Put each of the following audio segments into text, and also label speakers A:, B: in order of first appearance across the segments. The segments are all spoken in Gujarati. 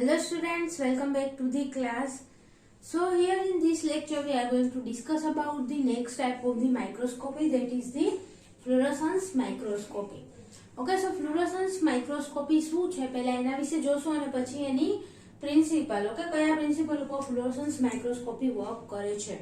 A: Hello students, welcome back to the class. So here in this lecture we are going to discuss about the next type of the microscopy, that is the fluorescence microscopy. Okay, so fluorescence microscopy શું છે પહેલા એના વિશે જોશું અને પછી એની પ્રિન્સિપલ, ઓકે, કયા પ્રિન્સિપલ ઉપર fluorescence microscopy વર્ક કરે છે.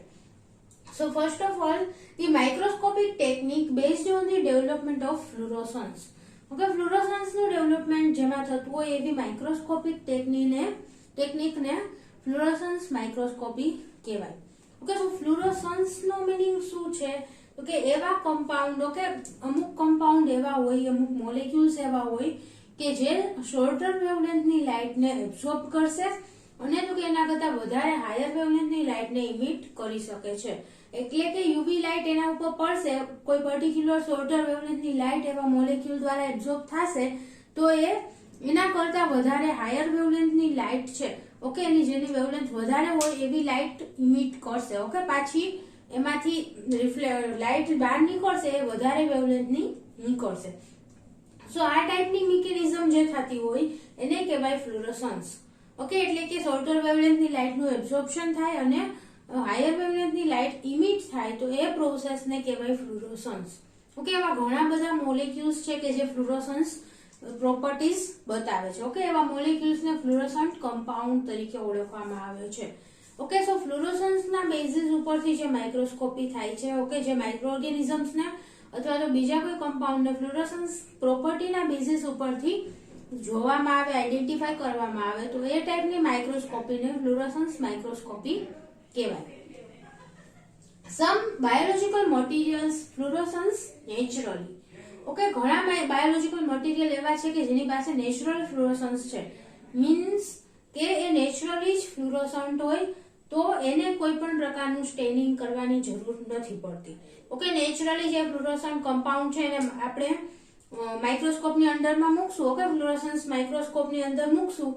A: So first of all, the microscopic technique based on the development of fluorescence. Okay, fluorescence નું ડેવલપમેન્ટ જેમાં થતું હોય એવી માઇક્રોસ્કોપિક ટેકનિકને ફ્લુરોસન્સ માઇક્રોસ્કોપી કહેવાય. ઓકે, તો ફ્લુરોસન્સ નો મીનિંગ શું છે? તો કે એવા કમ્પાઉન્ડ, ઓકે, અમુક કમ્પાઉન્ડ એવા હોય, અમુક મોલેક્યુલ્સ એવા હોય કે જે શોર્ટર વેવલેન્થની લાઇટને એબ્સોર્બ કરશે અને તો કે એના કરતા વધારે હાયર વેવલેન્થની લાઇટને ઇમિટ કરી શકે છે. એટલે કે યુવી લાઇટ એના ઉપર પડશે, કોઈ પર્ટિક્યુલર શોર્ટર વેવલેન્થની લાઇટ એવા મોલેક્યુલ દ્વારા એબ્સોર્બ થશે તો એ એના કરતા વધારે હાયર વેવલેન્થની લાઇટ છે, ઓકે, એની જેની વેવલેન્થ વધારે હોય એવી લાઇટ ઇમિટ કરશે. ઓકે, પાછી એમાંથી લાઇટ બહાર નીકળશે એ વધારે વેવલેન્થની નીકળશે. સો આ ટાઈપની મિકેનિઝમ જે થતી હોય એને કહેવાય ફ્લુરોસન્સ. ઓકે, એટલે કે શોર્ટર વેવલેન્થની લાઇટનું એબ્સોર્પ્શન થાય અને હાયર વેવલેન્થની લાઇટ ઇમિટ થાય તો એ પ્રોસેસને કહેવાય ફ્લુરોસન્સ. ઓકે, એવા ઘણા બધા મોલેક્યુલ્સ છે કે જે ફ્લુરોસન્સ પ્રોપર્ટીઝ બતાવે છે. ઓકે, એવા મોલેક્યુલ્સને ફ્લુરોસન્ટ કમ્પાઉન્ડ તરીકે ઓળખવામાં આવે છે. ઓકે, સો ફ્લુરોસન્સના બેઝિસ ઉપરથી જે માઇક્રોસ્કોપી થાય છે, ઓકે, જે માઇક્રો ઓર્ગેનિઝમ્સને અથવા તો બીજા કોઈ કમ્પાઉન્ડને ફ્લુરોસન્સ પ્રોપર્ટીના બેઝિસ ઉપરથી જોવામાં આવે, આઈડેન્ટિફાય કરવામાં આવે તો એ ટાઈપની માઇક્રોસ્કોપીને ફ્લુરોસન્સ માઇક્રોસ્કોપી કહેવાય. સમ બાયોલોજીકલ મટીરિયલ્સ ફ્લુરોસન્સ નેચરલી. ઓકે, ઘણા બાયોલોજીકલ મટીરિયલ એવા છે કે જેની પાસે નેચરલ ફ્લુરોસન્સ છે, મીન્સ કે એ નેચરલી જ ફ્લુરોસન્ટ હોય તો એને કોઈ પણ પ્રકારનું સ્ટેનિંગ કરવાની જરૂર નથી પડતી. ઓકે, નેચરલી જે ફ્લુરોસન્ટ કમ્પાઉન્ડ છે એને આપણે માઇક્રોસ્કોપની અંડરમાં મૂકશું, ઓકે, ફ્લુરોસન્સ માઇક્રોસ્કોપની અંદર મૂકશું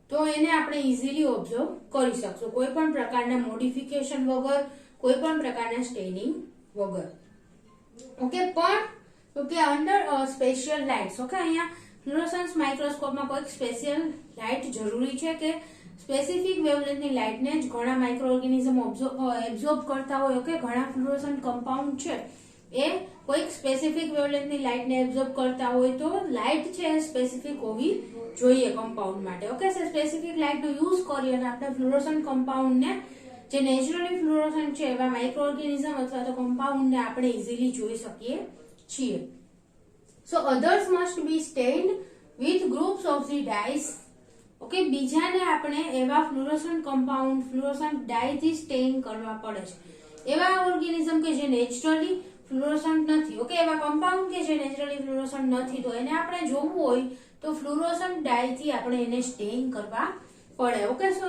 A: તો એને આપણે ઇઝીલી ઓબ્ઝર્વ કરી શકશું કોઈ પણ પ્રકારના મોડિફિકેશન વગર, કોઈ પણ પ્રકારના સ્ટેનિંગ વગર. ઓકે, પણ okay under special lights. Okay, અહીંયા ફ્લુરોસન્સ માઇક્રોસ્કોપમાં કોઈક સ્પેશિયલ લાઇટ જરૂરી છે કે સ્પેસિફિક વેવલેન્થની લાઇટને જ ઘણા માઇક્રો ઓર્ગેનિઝમ એબ્સોર્બ કરતા હોય. ઓકે, ઘણા ફ્લુરોસન્ટ કમ્પાઉન્ડ છે એ કોઈક સ્પેસિફિક વેવલેન્થની લાઇટને એબ્સોર્બ કરતા હોય તો લાઇટ છે એ સ્પેસિફિક હોવી જોઈએ કમ્પાઉન્ડ માટે. ઓકે, સ્પેસિફિક લાઇટનો યુઝ કરી અને આપણે ફ્લુરોસન્ટ કમ્પાઉન્ડને જે નેચરલી ફ્લુરોસન્ટ છે એવા માઇક્રો ઓર્ગેનિઝમ અથવા તો કમ્પાઉન્ડને આપણે ઇઝીલી જોઈ શકીએ છીએ. So others must be stained with groups of the dyes. Okay, બીજાને આપણે એવા ફ્લુરોસન્ટ કમ્પાઉન્ડ, ફ્લુરોસન્ટ ડાઇથી સ્ટેન કરવા પડે છે. એવા ઓર્ગેનિઝમ કે જે નેચરલી ફ્લુરોસન્ટ નથી, ઓકે, એવા કમ્પાઉન્ડ કે જે નેચરલી ફ્લુરોસન્ટ નથી તો એને આપણે જોવું હોય તો ફ્લુરોસન્ટ ડાઇથી આપણે એને સ્ટેન કરવા પડે. ઓકે, સો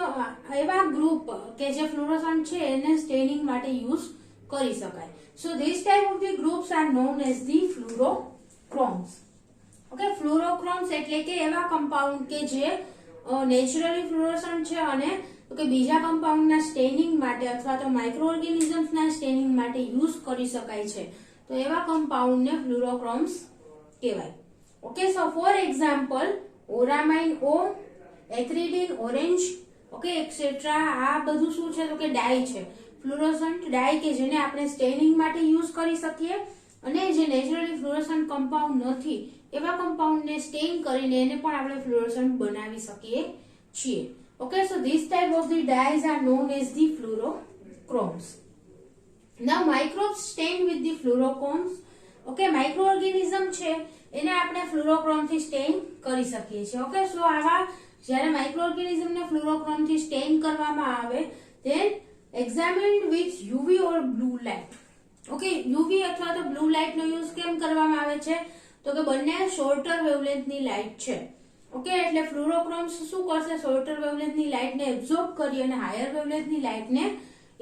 A: એવા ગ્રુપ કે જે ફ્લુરોસન્ટ છે એને સ્ટેનિંગ માટે યુઝ કરી શકાય. So this type of the groups are known as the fluorochromes. Okay, fluorochromes એટલે કે એવા કમ્પાઉન્ડ કે જે નેચરલી ફ્લુરોસન્ટ છે અને કે બીજા કમ્પાઉન્ડના સ્ટેનિંગ માટે અથવા તો માઇક્રો ઓર્ગેનિઝમ્સના સ્ટેનિંગ માટે યુઝ કરી શકાય છે તો એવા કમ્પાઉન્ડને ફ્લુરોક્રોમ્સ કહેવાય. Okay, so for example auramine O, acridine orange, okay, etcetera. આ બધું શું છે તો કે ડાય છે, ફ્લુરોસન્ટ ડાય કે જેને આપણે સ્ટેનિંગ માટે યુઝ કરી શકીએ અને જે નેચરલી ફ્લુરોસન્ટ કમ્પાઉન્ડ નથી એવા કમ્પાઉન્ડને સ્ટેન કરીને એને પણ આપણે ફ્લુરોસન્ટ બનાવી શકીએ છીએ. Okay, so this type of the dyes are known as the fluorochromes. Now microbes stain with the fluorochromes. Okay, microorganism છે એને આપણે ફ્લુરોક્રોમ થી સ્ટેન કરી શકીએ છીએ. ઓકે, સો આવા જ્યારે માઇક્રોઓર્ગેનિઝમ ને ફ્લુરોક્રોમ થી સ્ટેન કરવામાં આવે then examined with UV or blue light. Okay, UV અથવા તો બ્લુ લાઇટ નો યુઝ કેમ કરવામાં આવે છે તો કે બંને શોર્ટર વેવલેન્થની લાઇટ છે. ઓકે, એટલે ફ્લુરોક્રોમ્સ શું કરશે, શોર્ટર વેવલેન્થની લાઇટને એબ્સોર્બ કરી અને હાયર વેવલેન્થની લાઇટને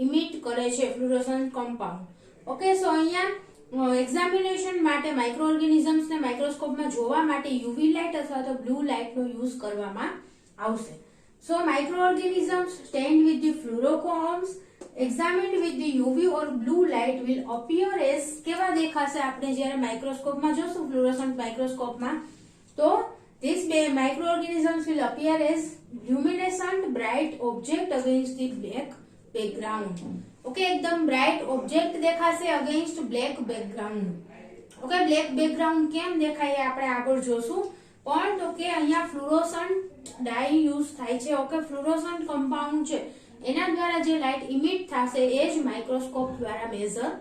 A: ઇમિટ કરે છે ફ્લુરોસન્ટ કમ્પાઉન્ડ. ઓકે, સો અહીંયા એક્ઝામિનેશન માટે માઇક્રો ઓર્ગેનિઝમ્સને માઇક્રોસ્કોપમાં જોવા માટે યુવી લાઇટ અથવા તો બ્લુ લાઇટનો યુઝ કરવામાં આવશે. So micro organisms stained with the fluorochromes examined with the UV or blue light will appear as કેવા દેખાશે આપણે જ્યારે માઇક્રોસ્કોપમાં જોશું ફ્લુરોસન્ટ માઇક્રોસ્કોપમાં તો these microorganisms will appear as luminescent bright object against the black background. Okay, એકદમ બ્રાઇટ ઓબ્જેક્ટ દેખાશે against black background. Okay, black background કેમ દેખાય આપણે આગળ જોશું. પણ તો કે અહીંયા ફ્લુરોસન્ટ ડાઈ યુઝ થાય છે. ઓકે, ફ્લુરોસન્ટ કમ્પાઉન્ડ છે એના દ્વારા જે લાઇટ ઇમિટ થશે એ જ માઇક્રોસ્કોપ દ્વારા મેઝર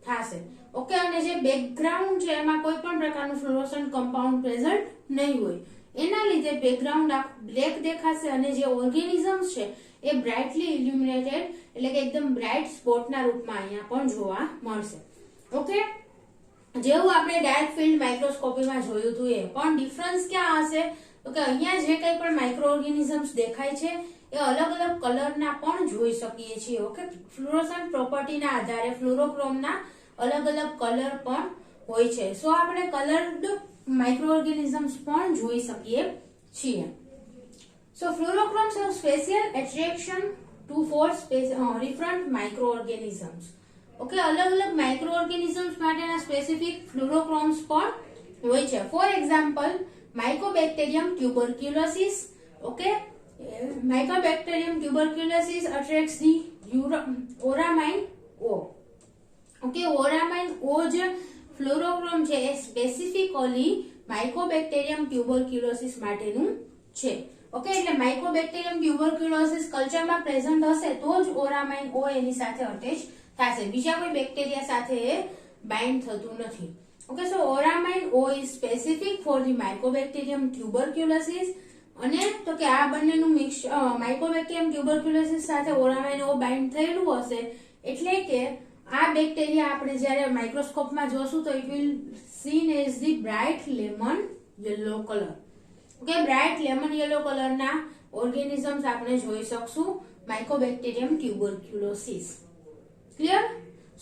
A: થશે. ઓકે, અને જે બેકગ્રાઉન્ડ છે એમાં કોઈ પણ પ્રકારનું ફ્લુરોસન્ટ કમ્પાઉન્ડ પ્રેઝન્ટ નહીં હોય. એના લીધે બેકગ્રાઉન્ડ બ્લેક દેખાશે અને જે ઓર્ગેનિઝમ્સ છે એ બ્રાઇટલી ઇલ્યુમિનેટેડ એટલે કે એકદમ બ્રાઇટ સ્પોટના રૂપમાં અહીંયા પણ જોવા મળશે. ઓકે, જેવું આપણે ડાર્ક ફિલ્ડ માઇક્રોસ્કોપીમાં જોયું હતું એ પણ ડિફરન્સ ક્યાં હશે તો કે અહીંયા જે કંઈ પણ માઇક્રો ઓર્ગેનિઝમ્સ દેખાય છે એ અલગ અલગ કલરના પણ જોઈ શકીએ છીએ. ઓકે, ફ્લુરોસન્ટ પ્રોપર્ટીના આધારે ફ્લુરોક્રોમના અલગ અલગ કલર પણ હોય છે. સો આપણે કલર્ડ માઇક્રો ઓર્ગેનિઝમ્સ પણ જોઈ શકીએ છીએ. So fluorochromes have special attraction to for different microorganisms. Okay, અલગ અલગ માઇક્રો ઓર્ગેનિઝમ્સ માટેના સ્પેસિફિક ફ્લુરોક્રોમ્સ પણ હોય છે. For example mycobacterium tuberculosis. Okay, mycobacterium tuberculosis attracts the auramine O. Okay, auramine O જે ફ્લુરોક્રોમ છે એ સ્પેસિફિકલી માઇકોબેક્ટેરિયમ ટ્યુબરક્યુલોસિસ માટેનું છે. ઓકે, એટલે માઇકોબેક્ટેરિયમ ટ્યુબરક્યુલોસિસ કલ્ચરમાં પ્રેઝન્ટ હશે તો જ ઓરામાઇન O એની સાથે અટેચ થશે. બીજા કોઈ બેક્ટેરિયા સાથે એ બાઇન્ડ થતું નથી. Okay, so auramine O is specific for the mycobacterium tuberculosis. અને તો કે આ બંનેનું મિક્સ માઇકોબેક્ટેરિયમ ટ્યુબરક્યુલોસિસ સાથે ઓરામાઇન O બાઇન્ડ થયેલું હશે એટલે કે આ બેક્ટેરિયા આપણે જ્યારે માઇક્રોસ્કોપમાં જોશું તો it will scene as the bright lemon yellow colour. Okay, bright lemon yellow કલરના ઓર્ગેનિઝમ્સ આપણે જોઈ શકશું માઇકોબેક્ટેરિયમ ટ્યુબરક્યુલોસિસ. ક્લિયર?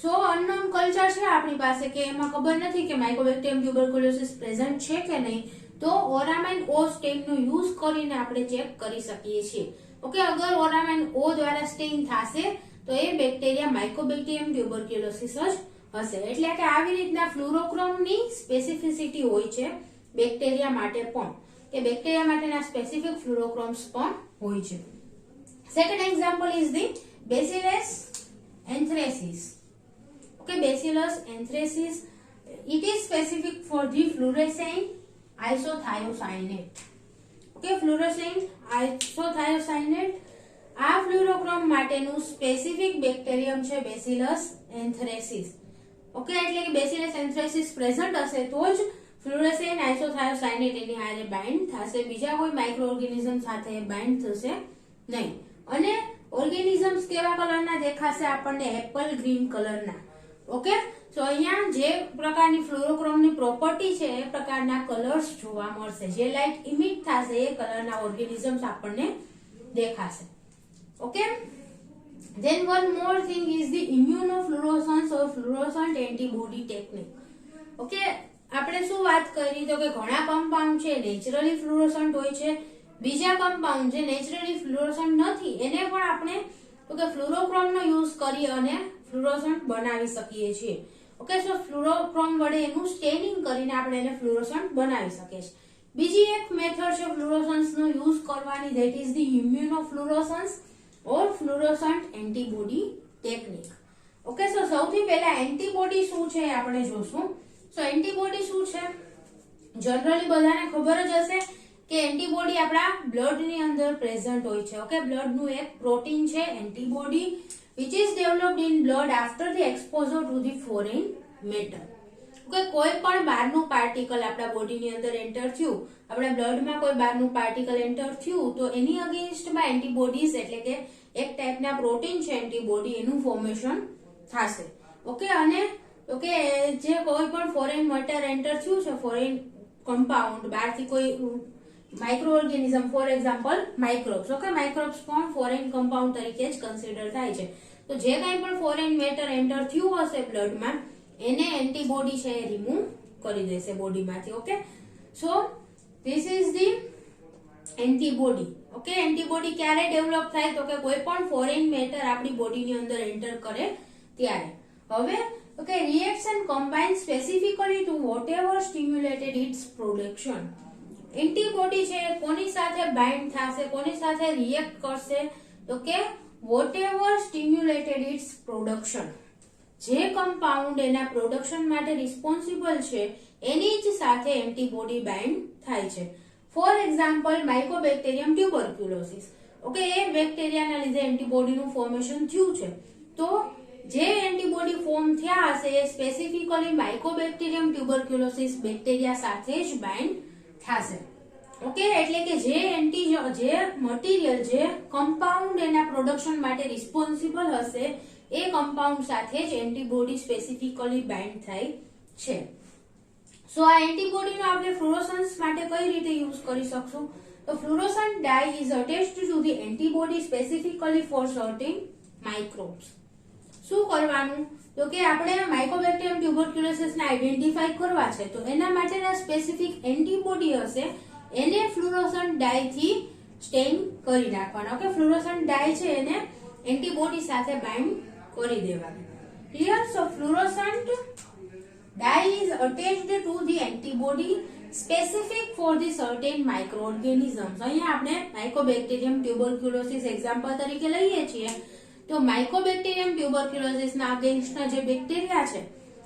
A: સો અનનોન કલ્ચર છે આપણી પાસે કે એમાં ખબર નથી કે માઇકોબેક્ટેરિયમ ટ્યુબરક્યુલોસિસ પ્રેઝન્ટ છે કે નહીં, તો ઓરામાઇન O સ્ટેઇનનો યુઝ કરીને આપણે ચેક કરી શકીએ છીએ. ઓકે, અગર ઓરામાઇન O દ્વારા સ્ટેઇન થશે તો એ બેક્ટેરિયા માઇકોબેક્ટેરિયમ ટ્યુબરક્યુલોસિસ જ હશે. એટલે કે આવી રીતના ફ્લુરોક્રોમની સ્પેસિફિસિટી હોય છે બેક્ટેરિયા માટે પણ, કે બેક્ટેરિયા માટેના સ્પેસિફિક ફ્લુરોક્રોમ્સ પણ હોય છે. Second example is the bacillus anthracis. Okay, Bacillus anthracis, it is specific for the fluorescent isothiocyanate. Okay, fluorescent isothiocyanate આ ફ્લુરોક્રોમ માટેનું સ્પેસિફિક બેક્ટેરિયમ છે બેસિલસ એન્થ્રેસિસ. ઓકે, એટલે કે બેસિલસ એન્થ્રેસિસ પ્રેઝન્ટ હશે તો જ ફ્લુorescent isothiocyanate એની હારે બાઇન્ડ થશે. બીજા કોઈ માઇક્રો ઓર્ગેનિઝમ સાથે બાઇન્ડ થશે નહીં. અને ઓર્ગેનિઝમ્સ કેવા કલરના દેખાશે આપણને? એપલ ગ્રીન કલરના. ઓકે, તો અહીંયા જે પ્રકારની ફ્લુરોક્રોમની પ્રોપર્ટી છે એ પ્રકારના કલર્સ જોવા મળશે. જે લાઇટ ઇમિટ થશે એ કલરના ઓર્ગેનિઝમ્સ આપણને દેખાશે. Okay, then one more thing is the immunofluorescence or fluorescent antibody technique. Okay, આપણે શું વાત કરી તો કે ઘણા કમ્પાઉન્ડ છે નેચરલી ફ્લુઓરસન્ટ હોય છે, બીજા કમ્પાઉન્ડ જે નેચરલી ફ્લુઓરસન્ટ નથી એને પણ આપણે તો કે ફ્લુરોક્રોમનો યુઝ કરી અને ફ્લુઓરસન્ટ બનાવી શકીએ છીએ. ઓકે, સો ફ્લુરોક્રોમ વડે એનું સ્ટેનિંગ કરીને આપણે એને ફ્લુઓરસન્ટ બનાવી શકીએ છીએ. બીજી એક મેથડ છે ફ્લુઓરસન્સનો યુઝ કરવાની, that is the immunofluorescence or fluorescent antibody technique. Okay, so સૌથી પહેલા એન્ટીબોડી શું છે એ આપણે જોશું. સો એન્ટીબોડી શું છે? જનરલી બધાને ખબર જ હશે કે એન્ટીબોડી આપણા બ્લડની અંદર પ્રેઝન્ટ હોય છે. ઓકે, બ્લડનું એક પ્રોટીન છે antibody which is developed in blood after the exposure to the foreign matter. Okay, કોઈ પણ બહારનું પાર્ટિકલ આપણા બોડીની અંદર એન્ટર થયું, આપણા બ્લડમાં કોઈ બહારનું પાર્ટિકલ એન્ટર થયું તો એની અગેન્સ્ટમાં એન્ટીબોડીઝ એટલે કે એક ટાઈપના પ્રોટીન છે એન્ટીબોડી એનું ફોર્મેશન થશે. ઓકે, અને ઓકે જે કોઈ પણ ફોરેન મેટર એન્ટર થયું છે, ફોરેન કમ્પાઉન્ડ બહારથી કોઈ micro organism, for example microbes. Okay, microbes પણ ફોરેન કમ્પાઉન્ડ તરીકે જ કન્સિડર થાય છે. તો જે કંઈ પણ ફોરેન મેટર એન્ટર થયું હશે બ્લડમાં એને એન્ટીબોડી છે એ રિમૂવ કરી દેશે બોડીમાંથી. Okay, so this is the antibody. Okay, antibody ક્યારે ડેવલપ થાય તો કે કોઈ પણ ફોરેન મેટર આપણી બોડીની અંદર એન્ટર કરે ત્યારે. હવે okay, reaction combine specifically to whatever stimulated its production. Antibody છે એ કોની સાથે બાઇન્ડ થશે, કોની સાથે રિએક્ટ કરશે, તો કે વોટએવર સ્ટિમ્યુલેટેડ ઇટ્સ પ્રોડક્શન, જે કમ્પાઉન્ડ એના પ્રોડક્શન માટે રિસ્પોન્સિબલ છે એની જ સાથે એન્ટીબોડી બાઇન્ડ થાય છે. For example mycobacterium tuberculosis. Okay, એ બેક્ટેરિયાના લીધે એન્ટીબોડીનું ફોર્મેશન થયું છે. તો જે એન્ટીબોડી ફોર્મ થયા હશે એ સ્પેસિફિકલી માઇકોબેક્ટેરિયમ ટ્યુબરક્યુલોસિસ બેક્ટેરિયા સાથે જ બાઇન્ડ થશે. ઓકે, એટલે કે જે મટીરિયલ, જે કમ્પાઉન્ડ એના પ્રોડક્શન માટે રિસ્પોન્સિબલ હશે એ કમ્પાઉન્ડ સાથે જ એન્ટીબોડી સ્પેસિફિકલી બાઇન્ડ થાય છે. સો આ એન્ટીબોડીનો આપણે ફ્લુરોસન્સ માટે કઈ રીતે યુઝ કરી શકશું? તો fluorescent dye is attached to the antibody specifically for certain microbes. શું કરવાનું? તો કે આપણે માઇકોબેક્ટેરિયમ ટ્યુબરક્યુલોસિસને આઈડેન્ટિફાઈ કરવા છે, તો એના માટેના સ્પેસિફિક એન્ટીબોડી હશે એને ફ્લુરોસન્ટ ડાઈ થી સ્ટેઇન કરી નાખવાના. ઓકે, ફ્લુરોસન્ટ ડાઈ છે એને એન્ટીબોડી સાથે બાઇન્ડ કરી દેવાનું. Clear? So fluorescent dye is attached to the antibody specific for the certain microorganisms. અહીંયા આપણે માઇકોબેક્ટેરિયમ ટ્યુબરક્યુલોસિસ એક્ઝામ્પલ તરીકે લઈએ છીએ. તો માઇકોબેક્ટેરિયમ ટ્યુબરક્યુલોસિસના અગેન્સ્ટના જે બેક્ટેરિયા છે,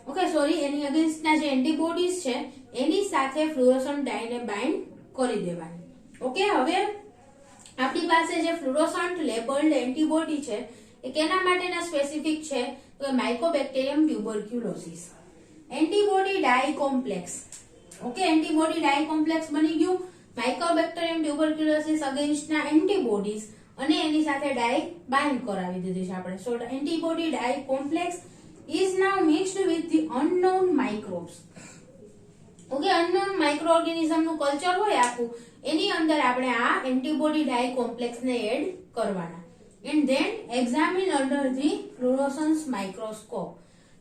A: ઓકે સોરી, એની અગેન્સ્ટના જે એન્ટીબોડીઝ છે એની સાથે ફ્લુરોસન્ટ ડાઈને બાઇન્ડ કરી દેવાની. ઓકે, હવે આપણી પાસે જે ફ્લુરોસન્ટ લેબલ્ડ એન્ટીબોડી છે એ કેના માટેના સ્પેસિફિક છે? તો માઇકોબેક્ટેરિયમ tuberculosis. Antibody dye complex. Okay, antibody dye complex બની ગયું માઇકોબેક્ટેરિયમ ટ્યુબરક્યુલોસિસ અગેન્સ્ટના એન્ટીબોડીઝ, અને એની સાથે ડાઈ બાઇન્ડ કરાવી દીધી છે આપણે. So antibody dye complex is now mixed with the unknown microbes. Okay, unknown microorganism નું કલ્ચર હોય આખું, એની અંદર આપણે આ એન્ટીબોડી ડાઈ કોમ્પ્લેક્સ ને એડ કરવાના. And then examine under the fluorescence microscope.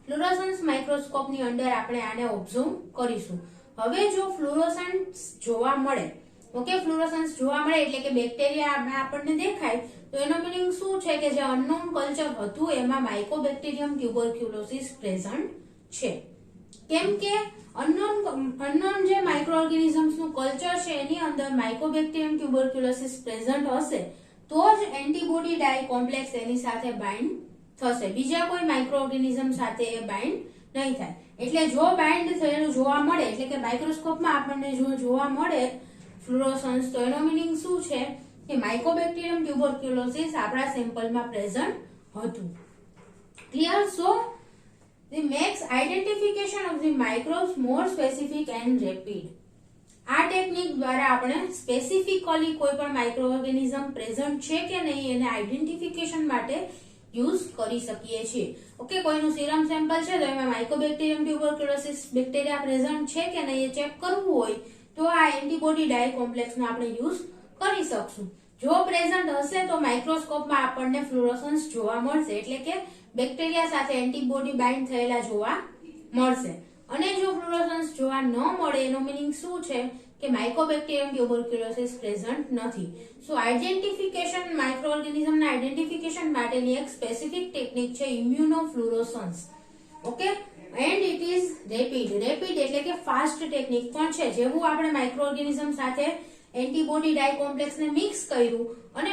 A: Fluorescence microscope ની અંદર આપણે આને ઓબ્ઝર્વ કરીશું. હવે જો ફ્લુરોસન્સ જોવા મળે, ઓકે, ફ્લુરોસન્સ જોવા મળે એટલે કે બેક્ટેરિયા આપણને દેખાય, તો એનો મિનિંગ શું છે કે જે અનનોન કલ્ચર હતું એમાં માઇકોબેક્ટેરિયમ ટ્યુબરક્યુલોસિસ પ્રેઝન્ટ છે. કેમ કે અનનોન જે માઇક્રોઓર્ગેનિઝમ્સ નું કલ્ચર છે એની અંદર માઇકોબેક્ટેરિયમ ટ્યુબરક્યુલોસિસ પ્રેઝન્ટ હશે તો જ એન્ટીબોડી ડાઈ કોમ્પ્લેક્સ એની સાથે બાઇન્ડ થશે. બીજા કોઈ માઇક્રોઓર્ગેનિઝમ સાથે એ બાઇન્ડ નહીં થાય. એટલે જો બાઇન્ડ થયેલું જોવા મળે, એટલે કે માઇક્રોસ્કોપમાં આપણને જો જોવા મળે ફ્લુરોસન્સ, તો એનો મિનિંગ શું છે કે માઇકોબેક્ટેરિયમ ટ્યુબરક્યુલોસિસ આપણા સેમ્પલમાં પ્રેઝન્ટ હતું. Clear? So the makes identification of the microbes more specific and rapid. આ ટેકનિક દ્વારા આપણે સ્પેસિફિકલી કોઈ પણ માઇક્રોઓર્ગેનિઝમ પ્રેઝન્ટ છે કે નહીં એને આઈડેન્ટિફિકેશન માટે યુઝ કરી શકીએ છીએ. ઓકે, કોઈનું સીરમ સેમ્પલ છે તો એમાં માઇકોબેક્ટેરિયમ ટ્યુબરક્યુલોસિસ બેક્ટેરિયા પ્રેઝન્ટ છે કે નહીં એ ચેક કરવું હોય તો આ એન્ટીબોડી ડાઈ કોમ્પ્લેક્સનો આપણે યુઝ કરી શકશું. જો પ્રેઝન્ટ હશે તો માઇક્રોસ્કોપમાં આપણને ફ્લુરોસન્સ જોવા મળશે, એટલે કે બેક્ટેરિયા સાથે એન્ટીબોડી બાઇન્ડ થયેલા જોવા મળશે. અને જો ફ્લુરોસન્સ જોવા ન મળે એનો મિનિંગ શું છે કે માઇકોબેક્ટેરિયમ ટ્યુબરક્યુલોસિસ પ્રેઝન્ટ નથી. સો આઇડેન્ટિફિકેશન, માઇક્રોઓર્ગેનિઝમના આઇડેન્ટિફિકેશન માટેની એક સ્પેસિફિક ટેકનિક છે immunofluorescence. Okay, and it is rapid. Rapid એટલે કે ફાસ્ટ ટેકનિક પણ છે. જેવું આપણે માઇક્રોઓર્ગેનિઝમ સાથે એન્ટીબોડી ડાઈ કોમ્પ્લેક્સ ને મિક્સ કર્યું અને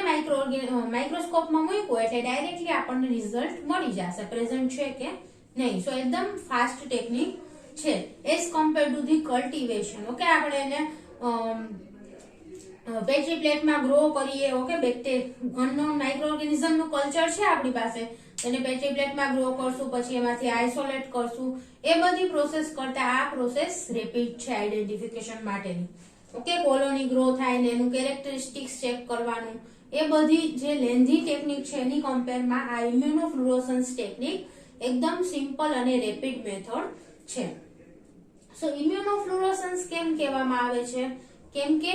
A: માઇક્રોસ્કોપમાં મૂક્યું એટલે ડાયરેક્ટલી આપણને રિઝલ્ટ મળી જશે પ્રેઝન્ટ છે કે નહીં. સો એકદમ ફાસ્ટ ટેકનિક છે as compare to the cultivation. Okay, આપણે એને પેટ્રી પ્લેટમાં ગ્રો કરીએ. ઓકે, અનનોન માઇક્રોઓર્ગેનિઝમ નું કલ્ચર છે આપણી પાસે, એને પેટ્રી પ્લેટમાં ગ્રો કરશું, પછી એમાંથી આઇસોલેટ કરશું, એ બધી પ્રોસેસ કરતા આ પ્રોસેસ રેપિડ છે આઈડેન્ટિફિકેશન માટેની. ઓકે, કોલોની ગ્રો થાય ને એનું કેરેક્ટરિસ્ટિક્સ ચેક કરવાનું, એ બધી જે લેન્ધી ટેકનિક છે એની કમ્પેરમાં આ ઇમ્યુનોફ્લુરોસન્સ ટેકનિક એકદમ સિમ્પલ અને રેપિડ મેથડ છે. સો ઇમ્યુનોફ્લુરોસન્સ કેમ કહેવામાં આવે છે? કેમ કે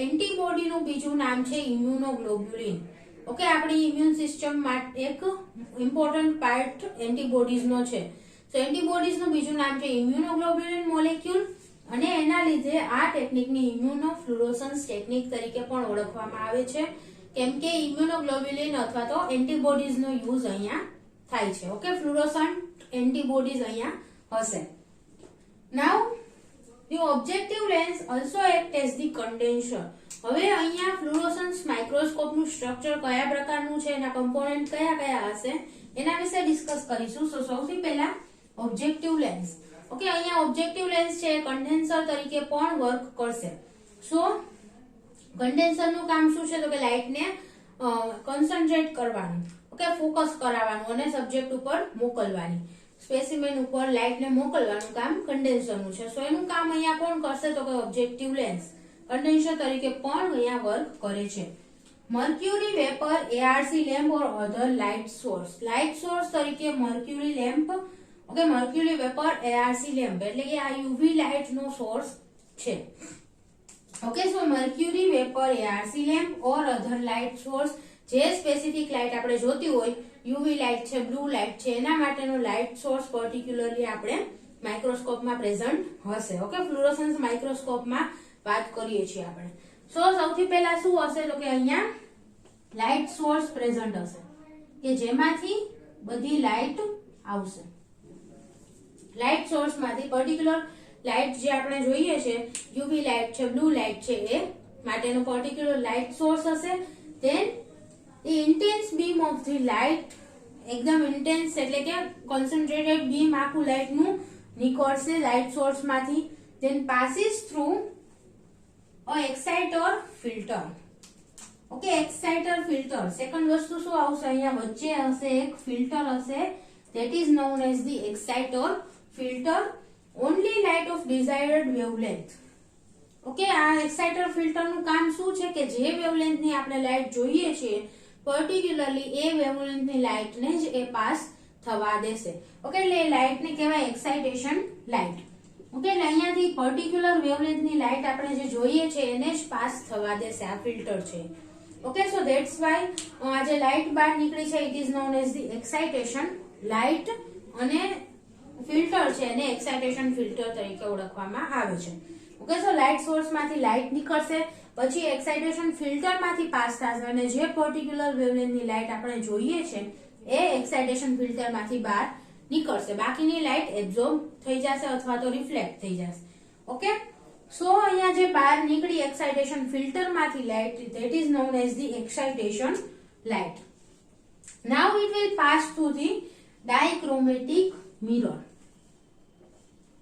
A: એન્ટીબોડીનું બીજું નામ છે ઇમ્યુનોગ્લોબ્યુલિન. ઓકે, આપણી ઇમ્યુન સિસ્ટમ માટે એક ઇમ્પોર્ટન્ટ પાર્ટ એન્ટીબોડીઝનો છે. સો એન્ટીબોડીઝનું બીજું નામ છે ઇમ્યુનોગ્લોબ્યુલિન મોલેક્યુલ, અને એના લીધે આ ટેકનિકની ઇમ્યુનોફ્લુરોસન્સ ટેકનિક તરીકે પણ ઓળખવામાં આવે છે. કેમ કે ઇમ્યુનોગ્લોબ્યુલિન અથવા તો એન્ટીબોડીઝનો યુઝ અહીંયા થાય છે. ઓકે, ફ્લુરોસન્ટ એન્ટીબોડીઝ અહીંયા હશે. નાઉ The objective lens also act as the condenser. હવે અહીંયા ફ્લુરોસન્સ માઇક્રોસ્કોપ નું સ્ટ્રક્ચર કયા પ્રકારનું છે, એના કમ્પોનન્ટ કયા કયા હશે એના વિશે ડિસ્કસ કરીશું. સો સૌથી પહેલા ઓબ્જેક્ટિવ લેન્સ. ઓકે, અહીંયા ઓબ્જેક્ટિવ લેન્સ છે કન્ડેન્સર તરીકે પણ વર્ક કરશે. સો કન્ડેન્સર નું કામ શું છે તો કે લાઇટ ને કોન્સન્ટ્રેટ કરવાનું, ઓકે, ફોકસ કરાવવાનું અને સબ્જેક્ટ ઉપર મોકલવાની, સ્પેસિમેન ઉપર લાઇટ ને મોકલવાનું કામ કન્ડેન્સર નું છે. સો એનું કામ અહીંયા કોણ કરશે તો કે ઓબ્જેક્ટિવ લેન્સ કન્ડેન્સર તરીકે પણ અહીંયા વર્ક કરે છે. મર્ક્યુરી વેપર, એઆરસી લેમ્પ ઓર અધર લાઇટ સોર્સ. લાઇટ સોર્સ તરીકે mercury lamp, okay, mercury vapour, arc lamp એટલે કે આ યુવી લાઇટ નો સોર્સ છે. ઓકે, સો મર્ક્યુરી વેપર, એઆરસી લેમ્પ ઓર અધર લાઇટ સોર્સ, જે સ્પેસિફિક લાઇટ આપણે જોતી હોય, યુવી લાઇટ છે, બ્લુ લાઇટ છે, એના માટેનો લાઇટ સોર્સ પર્ટિક્યુલરલી આપણે માઇક્રોસ્કોપમાં પ્રેઝન્ટ હશે. ઓકે, ફ્લુરોસન્સ માઇક્રોસ્કોપમાં વાત કરીએ છીએ આપણે. સો સૌથી પહેલા શું હશે તો કે અહીંયા લાઇટ સોર્સ પ્રેઝન્ટ હશે કે જેમાંથી બધી લાઇટ આવશે. લાઇટ સોર્સ માંથી પર્ટિક્યુલર લાઇટ જે આપણે જોઈએ છે, યુવી લાઇટ છે, બ્લુ લાઇટ છે, એ માટેનો પર્ટિક્યુલર લાઇટ સોર્સ હશે. Then the intense beam of the light, એકદમ ઇન્ટેન્સ એટલે કે કોન્સન્ટ્રેટેડ બીમ આખું લાઇટ નું નીકળશે લાઇટ સોર્સ માંથી. then passes through a exciter filter. Okay, exciter filter. Second વસ્તુ શું આવશે અહીંયા વચ્ચે હશે એક ફિલ્ટર હશે, that is known as the exciter filter. only light of desired wavelength. Okay, આ એક્સાઇટર ફિલ્ટર નું કામ શું છે કે જે વેવલેન્થ ની આપણે લાઇટ જોઈએ છે પર્ટિક્યુલરલી એ વેવલેન્થ ની લાઇટ ને જ એ પાસ થવા દેશે. ઓકે, એટલે એ લાઇટ ને કહેવાય એક્સાઇટેશન લાઇટ. ઓકે, એટલે અહીંયાથી પર્ટિક્યુલર વેવલેન્થ ની લાઇટ આપણે જે જોઈએ છે એને જ પાસ થવા દેશે, આ ફિલ્ટર છે. ઓકે, સો ધેટ્સ વાય આ જે લાઇટ બહાર નીકળી છે it is known as the excitation light, અને ફિલ્ટર છે એને એક્સાઇટેશન ફિલ્ટર તરીકે ઓળખવામાં આવે છે. ઓકે, સો લાઇટ સોર્સ માંથી લાઇટ નીકળશે, પછી એક્સાઇટેશન ફિલ્ટર માંથી પાસ થશે અને જે પર્ટિક્યુલર વેવલેન્થ ની લાઇટ આપણે જોઈએ છે એ એક્સાઇટેશન ફિલ્ટર માંથી બહાર નીકળશે. બાકીની લાઇટ એબ્ઝોર્બ થઈ જશે અથવા તો રિફ્લેક્ટ થઈ જશે. ઓકે, સો અહીંયા જે બહાર નીકળી એક્સાઇટેશન ફિલ્ટર માંથી light, that is known as the excitation light. now it will pass through the dichromatic mirror.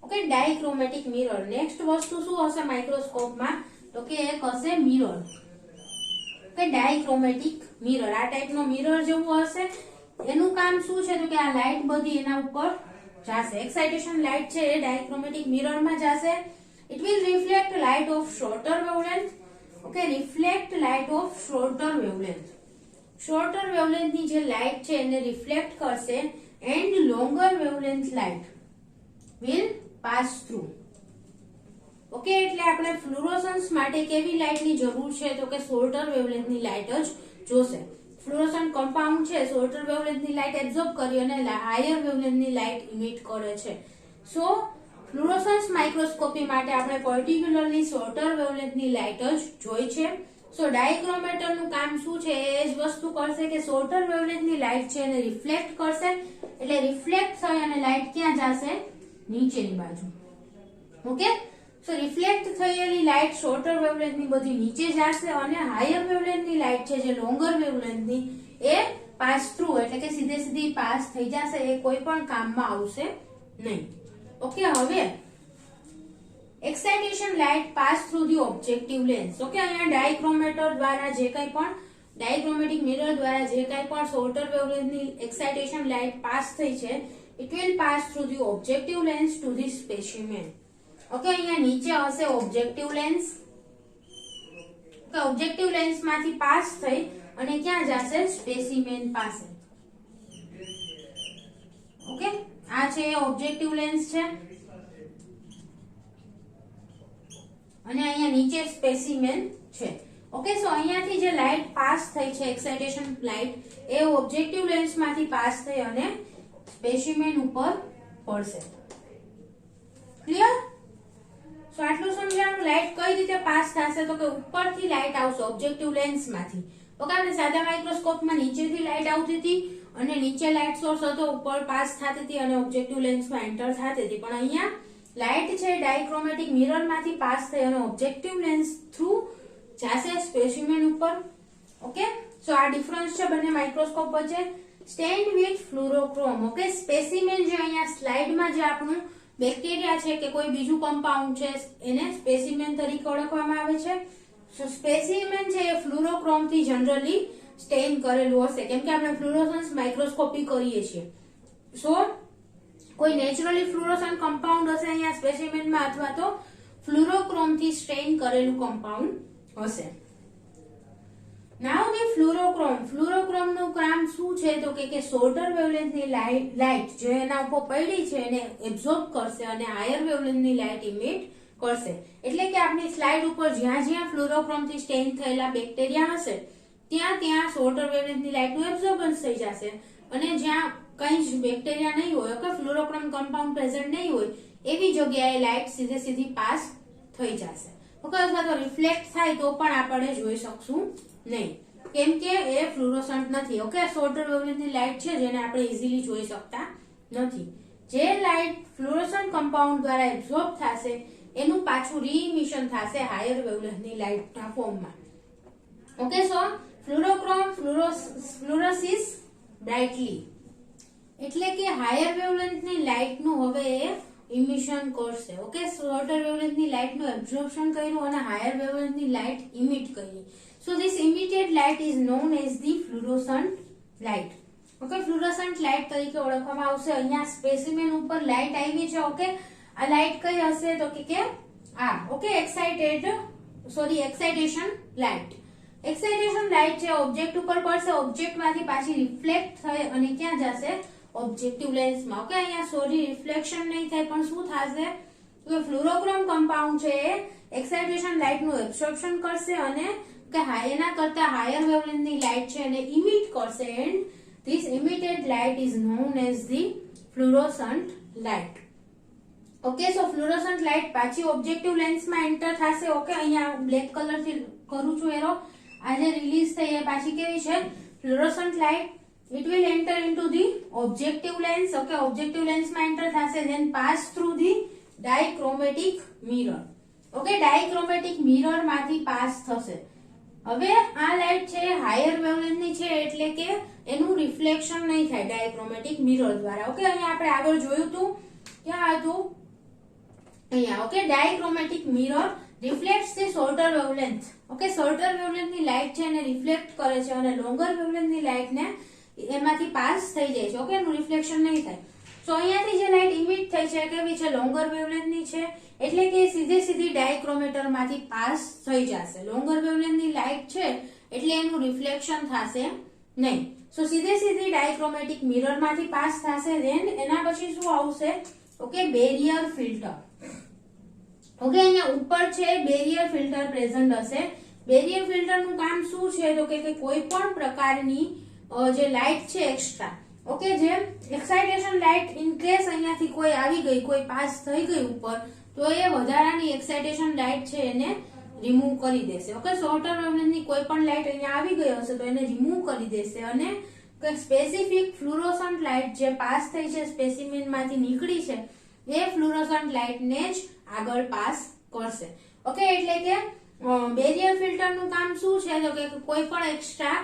A: Okay, dichromatic mirror. Next વસ્તુ શું હશે માઇક્રોસ્કોપમાં તો કે એક હશે મિરર. ઓકે, ડાયક્રોમેટિક મિરર આ ટાઈપનો મિરર જેવું હશે. એનું કામ શું છે તો કે આ લાઇટ બધી એના ઉપર જશે. એક્સાઇટેશન લાઇટ છે એ ડાયક્રોમેટિક મિરરમાં જશે. it will reflect light of shorter wavelength. Okay, reflect light of shorter wavelength. shorter wavelength ની જે લાઇટ છે એને રિફ્લેક્ટ કરશે and longer wavelength light will pass through. Okay, એટલે આપણે ફ્લુરોસન્સ માટે કેવી લાઇટ ની જરૂર છે તો કે શોર્ટર વેવલેન્થ ની લાઇટ જ જોશે. ફ્લુરોસન્ટ કમ્પાઉન્ડ છે શોર્ટર વેવલેન્થ ની લાઇટ એબ્ઝોર્બ કરી અને હાયર વેવલેન્થ ની લાઇટ ઇમિટ કરે છે. સો ફ્લુરોસન્સ માઇક્રોસ્કોપી માટે આપણે પર્ટિક્યુલરલી શોર્ટર વેવલેન્થ ની લાઇટ જ જોઈ છે. સો ડાયક્રોમેટર નું કામ શું છે એ જ વસ્તુ કરશે કે શોર્ટર વેવલેન્થ ની લાઇટ છે એને રિફ્લેક્ટ કરશે, એટલે રિફ્લેક્ટ થઈ અને લાઇટ ક્યાં જશે નીચેની બાજુ. ઓકે, સો રિફ્લેક્ટ થયેલી લાઇટ શોર્ટર વેવલેન્થ ની બધી નીચે જશે અને હાયર વેવલેન્થ ની લાઇટ છે જે લોંગર વેવલેન્થ ની એ પાસ થ્રુ એટલે કે સીધે સીધી પાસ થઈ જશે, એ કોઈ પણ કામમાં આવશે નહીં. ઓકે, હવે excitation light pass through the objective lens. Okay, અહીંયા ડાયક્રોમેટર દ્વારા જે કંઈ પણ ડાયક્રોમેટિક મિરર દ્વારા જે કંઈ પણ શોર્ટર વેવલેન્થ ની એક્સાઇટેશન લાઇટ પાસ થઈ છે it will pass through the objective lens to the specimen. Okay, અહીંયા નીચે હશે objective lens. Okay, objective lens માંથી પાસ થઈ અને ક્યાં જશે સ્પેસિમેન પાસે. ઓકે, આ છે ઓબ્જેક્ટિવ લેન્સ છે અને અહીંયા નીચે સ્પેસિમેન છે. ઓકે, સો અહીંયાથી જે લાઇટ પાસ થઈ છે એક્સાઇટેશન લાઇટ એ ઓબ્જેક્ટિવ લેન્સ માંથી પાસ થઈ અને સ્પેસિમેન ઉપર પડશે. ક્લિયર? સો આટલું સમજાણું. લાઇટ કઈ રીતે પાસ થશે તો કે ઉપરથી લાઇટ આવશે ઓબ્જેક્ટિવ લેન્સ માંથી. ઓકે, આપણે સાદા માઇક્રોસ્કોપમાં નીચેથી લાઇટ આવતી હતી અને નીચે લાઇટ સોર્સ હતો, ઉપર પાસ થતી હતી અને ઓબ્જેક્ટિવ લેન્સમાં એન્ટર થતી હતી. પણ અહીંયા લાઇટ છે ડાયક્રોમેટિક મિરર માંથી પાસ થઈ અને ઓબ્જેક્ટિવ લેન્સ થ્રુ જશે સ્પેસિમેન ઉપર. ઓકે, સો આ ડિફરન્સ છે બંને માઇક્રોસ્કોપ વચ્ચે. Stained with fluorochrome. Okay, specimen જે અહીંયા સ્લાઇડમાં જે આપણું બેક્ટેરિયા છે કે કોઈ બીજું કમ્પાઉન્ડ છે એને સ્પેસિમેન તરીકે ઓળખવામાં આવે છે. સો સ્પેસિમેન છે એ ફ્લુરોક્રોમ થી જનરલી સ્ટેન કરેલું હશે કેમ કે આપણે ફ્લુરોસન્સ માઇક્રોસ્કોપી કરીએ છીએ. સો કોઈ નેચરલી ફ્લુરોસન્ટ કમ્પાઉન્ડ હશે અહીંયા સ્પેસિમેનમાં અથવા તો ફ્લુરોક્રોમ થી સ્ટેન કરેલું કમ્પાઉન્ડ હશે. નાઉ ધી ફ્લુરોક્રોમ. ફ્લુરોક્રોમ નું કામ શું છે તો કે શોર્ટર વેવલેન્થ ની લાઇટ જે એના ઉપર પડી છે એને એબ્સોર્બ કરશે અને હાયર વેવલેન્થ ની લાઇટ ઇમિટ કરશે. એટલે કે આપણી સ્લાઇડ ઉપર જ્યાં જ્યાં ફ્લુરોક્રોમ થી સ્ટેન થયેલા બેક્ટેરિયા હશે ત્યાં શોર્ટર વેવલેન્થ ની લાઇટ નું એબ્સોર્બન્સ થઈ જશે અને જ્યાં કઈ જ બેક્ટેરિયા નહીં હોય કે ફ્લુરોક્રોમ કમ્પાઉન્ડ પ્રેઝન્ટ નહીં હોય એવી જગ્યાએ લાઇટ સીધી પાસ થઈ જશે. ઓકે, અથવા તો રિફ્લેક્ટ થાય તો પણ આપણે જોઈ શકશું નહીં કેમ કે એ ફ્લુરોસન્ટ નથી. ઓકે, શોર્ટર વેવલેન્થ ની લાઇટ છે જેને આપણે ઇઝીલી જોઈ શકતા નથી. જે લાઇટ ફ્લુરોસન્ટ કમ્પાઉન્ડ દ્વારા એબ્સોર્બ થશે એનું પાછું રીઇમિશન થશે હાયર વેવલેન્થ ની લાઇટના ફોર્મમાં. ઓકે, સો ફ્લુરોક્રોમ ફ્લુરોસિસ બ્રાઇટલી એટલે કે હાયર વેવલેન્થ ની લાઇટ નું હવે એ ઇમિશન કરશે. ઓકે, શોર્ટર વેવલેન્થ ની લાઇટ નું એબ્સોર્પ્શન કર્યું અને હાયર વેવલેન્થ ની લાઇટ ઇમિટ કરી. So this emitted light is known as the fluorescent light. Okay, fluorescent light તરીકે ઓળખવામાં આવશે. અહીંયા સ્પેસિમેન ઉપર લાઇટ આવી છે. ઓકે, આ લાઇટ કઈ હશે તો કે આ okay excitation light. Excitation light છે ઓબ્જેક્ટ ઉપર પડશે, ઓબ્જેક્ટ માંથી પાછી રિફ્લેક્ટ થઈ અને ક્યાં જશે ઓબ્જેક્ટિવ લેન્સમાં. ઓકે, અહીંયા સોરી રિફ્લેક્શન નહીં થાય પણ શું થશે તો ફ્લુરોક્રોમ કમ્પાઉન્ડ છે એ એક્સાઇટેશન લાઇટ નું એબ્સોર્પ્શન કરશે અને કે એના કરતા હાયર વેવલેન્થ ની લાઇટ છે એને ઇમિટ કરશે and this emitted light is known as the fluorescent light. Okay, so fluorescent light પાછી ઓબ્જેક્ટિવ લેન્સમાં એન્ટર થશે. ઓકે, અહીંયા બ્લેક કલર થી કરું છું એરો. આ જે રિલીઝ થઈ એ પાછી કેવી છે ફ્લુરોસન્ટ light. It will enter into the objective lens. Okay, objective lens માં enter થશે then pass through the dichromatic mirror. Okay, dichromatic mirror માંથી પાસ થશે. હવે આ લાઇટ છે હાયર વેવલેન્થ ની છે એટલે કે એનું રિફ્લેક્શન નહીં થાય ડાયક્રોમેટિક મિરર દ્વારા. ઓકે, અહીંયા આપણે આગળ જોયું હતું ક્યાં હતું અહીંયા. Okay, dichromatic mirror reflects the shorter wavelength. Okay, shorter wavelength ની લાઇટ છે એને રિફ્લેક્ટ કરે છે અને લોંગર વેવલેન્થ ની લાઇટ ને એમાંથી પાસ થઈ જાય છે. ઓકે, એનું રિફ્લેક્શન નહીં થાય. સો અહીંયાથી જે લાઇટ ઇમિટ થઈ છે કેવી છે લોંગર વેવલેન્થ ની છે એટલે કે સીધી ડાયક્રોમેટર માંથી પાસ થઈ જશે. લોંગર વેવલેન્થ ની લાઇટ છે એટલે એનું રિફ્લેક્શન થશે નહીં. સો સીધી ડાયક્રોમેટિક મિરર માંથી પાસ થશે દેન એના પછી શું આવશે ઓકે બેરિયર ફિલ્ટર. ઓકે, અહીંયા ઉપર છે બેરિયર ફિલ્ટર પ્રેઝન્ટ હશે. બેરિયર ફિલ્ટર નું કામ શું છે તો કે કોઈ પણ પ્રકારની જે લાઇટ છે એક્સ્ટ્રા ઓકે જે એક્સાઇટેશન લાઇટ ઇન કેસ અહીંયાથી કોઈ આવી ગઈ કોઈ પાસ થઈ ગઈ ઉપર તો એ વધારાની એક્સાઇટેશન લાઇટ છે એને રિમૂવ કરી દેશે. ઓકે, શોર્ટર વેવલેન્થ ની કોઈ પણ લાઇટ અહીંયા આવી ગઈ હશે તો એને રિમૂવ કરી દેશે અને સ્પેસિફિક ફ્લુરોસન્ટ લાઇટ જે પાસ થઈ છે સ્પેસિમેન માંથી નીકળી છે એ ફ્લુરોસન્ટ લાઇટ ને જ આગળ પાસ કરશે. ઓકે, એટલે કે બેરિયર ફિલ્ટર નું કામ શું છે તો કે કોઈ પણ એક્સ્ટ્રા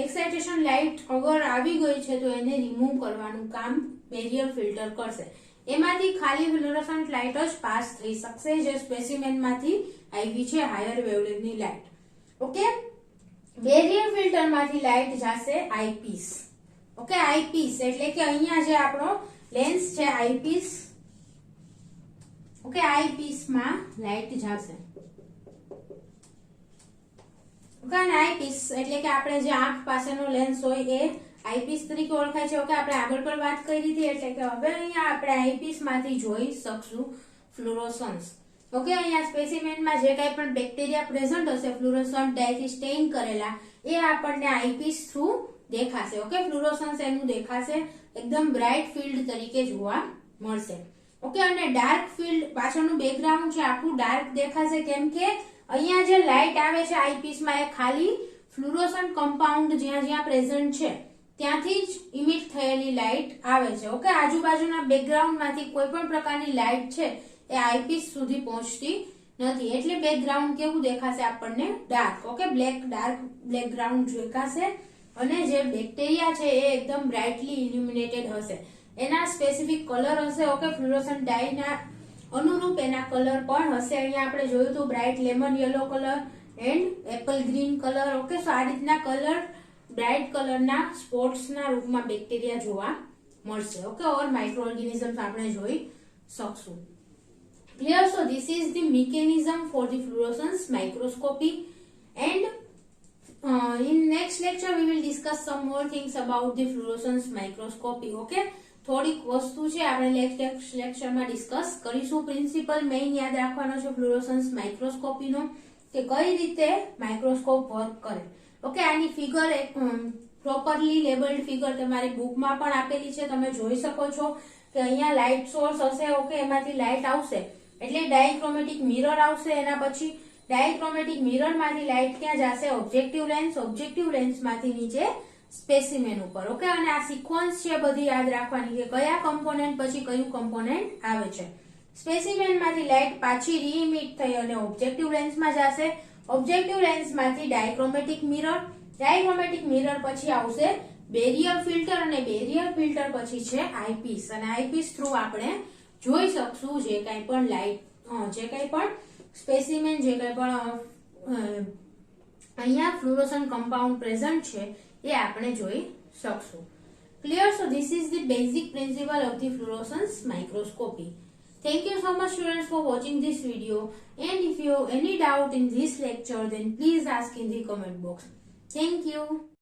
A: એક્સાઇટેશન લાઇટ અગર આવી ગઈ છે તો એને રિમૂવ કરવાનું કામ બેરિયર ફિલ્ટર કરશે. એમાંથી ખાલી ફ્લુરોસન્ટ લાઇટ જ પાસ થઈ શકશે જે સ્પેસિમેન માંથી આવી છે હાયર વેવલેન્થ ની લાઇટ. ઓકે, બેરિયર ફિલ્ટર માંથી લાઇટ જશે આઈપીસ. ઓકે, આઈપીસ એટલે કે અહીંયા જે આપણો લેન્સ છે આઈપીસ. ઓકે, આઈપીસ માં લાઇટ જશે. ઓકે, અને આઈપીસ એટલે કે આપણે જે આંખ પાસેનો લેન્સ હોય એ આઈપીસ તરીકે ઓળખાય છે. ઓકે, આપણે આગળ પણ વાત કરી હતી એટલે કે હવે અહીંયા આપણે આઈપીસ માંથી જોઈ શકશું ફ્લુરોસન્સ. ઓકે, અહીંયા સ્પેસિમેનમાં જે કઈ પણ બેક્ટેરિયા પ્રેઝન્ટ હશે ફ્લુરોસન્ટ ડાયથી સ્ટેઇન કરેલા એ આપણને આઈપીસ થ્રુ દેખાશે. ઓકે, ફ્લુરોસન્સ એનું દેખાશે એકદમ બ્રાઇટ ફિલ્ડ તરીકે જોવા મળશે. ઓકે, અને ડાર્ક ફિલ્ડ પાછળનું બેકગ્રાઉન્ડ છે આખું ડાર્ક દેખાશે કેમ કે અહીંયા જે લાઇટ આવે છે આઈપીસ માં એ ખાલી ફ્લુરોસન્ટ કમ્પાઉન્ડ જ્યાં પ્રેઝન્ટ છે ત્યાંથી જ ઇમિટ થયેલી લાઇટ આવે છે. ઓકે, આજુબાજુના બેકગ્રાઉન્ડમાંથી કોઈ પણ પ્રકારની લાઇટ છે એ આઈપીસ સુધી પહોંચતી નથી. એટલે બેકગ્રાઉન્ડ કેવું દેખાશે આપણને? ડાર્ક. ઓકે, ડાર્ક બેકગ્રાઉન્ડ દેખાશે અને જે બેક્ટેરિયા છે એ એકદમ બ્રાઇટલી ઇલ્યુમિનેટેડ હશે. એના સ્પેસિફિક કલર હશે. ઓકે, ફ્લુરોસન્ટ ડાયના અનુરૂપ એના કલર પણ હશે. અહીંયા આપણે જોયું હતું bright lemon yellow colour and apple green colour. Okay, so આ રીતના કલર બ્રાઇટ કલરના સ્પોટ્સના રૂપમાં બેક્ટેરિયા જોવા મળશે. ઓકે, ઓર માઇક્રો ઓર્ગેનિઝમ્સ આપણે જોઈ શકશું. Clear? So this is the mechanism for the fluorescence microscopy, and in next lecture we will discuss some more things about the fluorescence microscopy. Okay, થોડીક વસ્તુ છે આપણે નેક્સ્ટ લેક્ચરમાં ડિસ્કસ કરીશું. પ્રિન્સિપલ મેઇન યાદ રાખવાનો છે ફ્લુરોસન્સ માઇક્રોસ્કોપીનો, કે કઈ રીતે માઇક્રોસ્કોપ વર્ક કરે. ઓકે, આની ફિગર પ્રોપરલી લેબલ્ડ ફિગર તમારી બુકમાં પણ આપેલી છે, તમે જોઈ શકો છો કે અહીંયા લાઇટ સોર્સ હશે. ઓકે, એમાંથી લાઇટ આવશે એટલે ડાયક્રોમેટિક મિરર આવશે. એના પછી ડાયક્રોમેટિક મિરર માંથી લાઇટ ક્યાં જશે? Objective lens. ઓબ્જેક્ટિવ લેન્સ માંથી નીચે સ્પેસિમેન ઉપર. ઓકે, અને આ સિક્વન્સ છે બધી યાદ રાખવાની કે કયા કમ્પોનેન્ટ પછી કયું કમ્પોનેન્ટ આવે છે. સ્પેસિમેન માંથી લાઇટ પાછી રીઇમિટ થઈ અને ઓબ્જેક્ટિવ લેન્સમાં જશે. ઓબ્જેક્ટિવ લેન્સ માંથી ડાયક્રોમેટિક મિરર. ડાયક્રોમેટિક મિરર પછી આવશે બેરિયર ફિલ્ટર, અને બેરિયર ફિલ્ટર પછી છે આઈપીસ, અને આઈપીસ થ્રુ આપણે જોઈ શકશું જે કઈ પણ લાઇટ, જે કઈ પણ સ્પેસિમેન, જે કઈ પણ અહીંયા ફ્લુરોસન્ટ કમ્પાઉન્ડ પ્રેઝન્ટ છે એ આપણે જોઈ શકશું. Clear? So this is the basic principle of the fluorescence microscopy. Thank you so much students for watching this video, and if you have any doubt in this lecture then please ask in the comment box. Thank you.